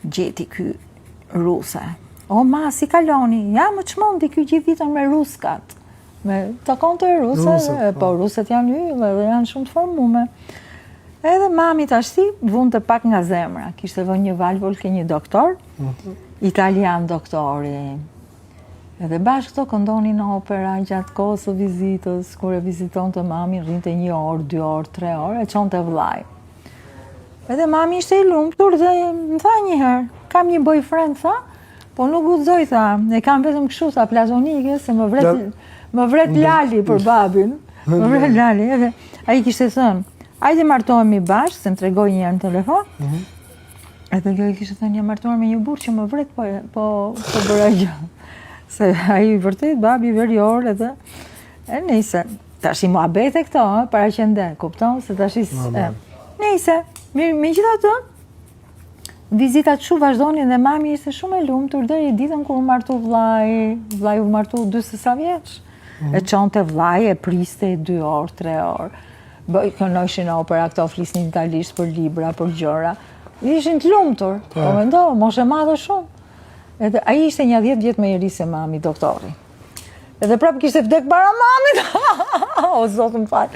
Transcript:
gjeti ky ruse. O ma, si kaloni? Ja, më çmondi ky gjithë ditën me ruskat. Me takonte ruse, po ruset janë yll dhe janë shumë të formume. Edhe mami tashti vunte pak nga zemra. Kishte vënë një valvul ke një doktor, italian doktori. Edhe bashkë këto këndonin opera gjatë kohës së vizitës, kur e vizitonte mami, rrinte 1 orë, 2 orë, 3 orë, e çonte vllai. Edhe mami ishte i lumtur dhe më tha një herë, kam një boyfriend, tha, po nuk guxoj, tha, e kam vetëm kështu, tha, platonike, se më vret Lali për babin. Më vret Lali, edhe ai kishte thënë, hajde martohemi bashkë, se më tregoi një herë në telefon. Edhe Lali kishte thënë, jam martuar me një burr që më vret, po bëra gjë. Se ai vërtet babi verior edhe e nejse. Tash i muhabete këto, para që nde, kupton se tash nejse. Megjithatë, vizitat shumë vazhdonin dhe mami ishte shumë e lumtur deri ditën kur u martu vllai u martu 40 sa vjeç. E çonte vllai, e priste 2 orë, 3 orë. Kënojshin opera, këto flisnin italisht për libra, për gjëra. Ishin të lumtur, po mendo, moshe madhe shumë. Edhe ai ishte një 10 vjet më i ri se mami, doktori. Edhe prapë kishte vdek para mamit. O zot më fal.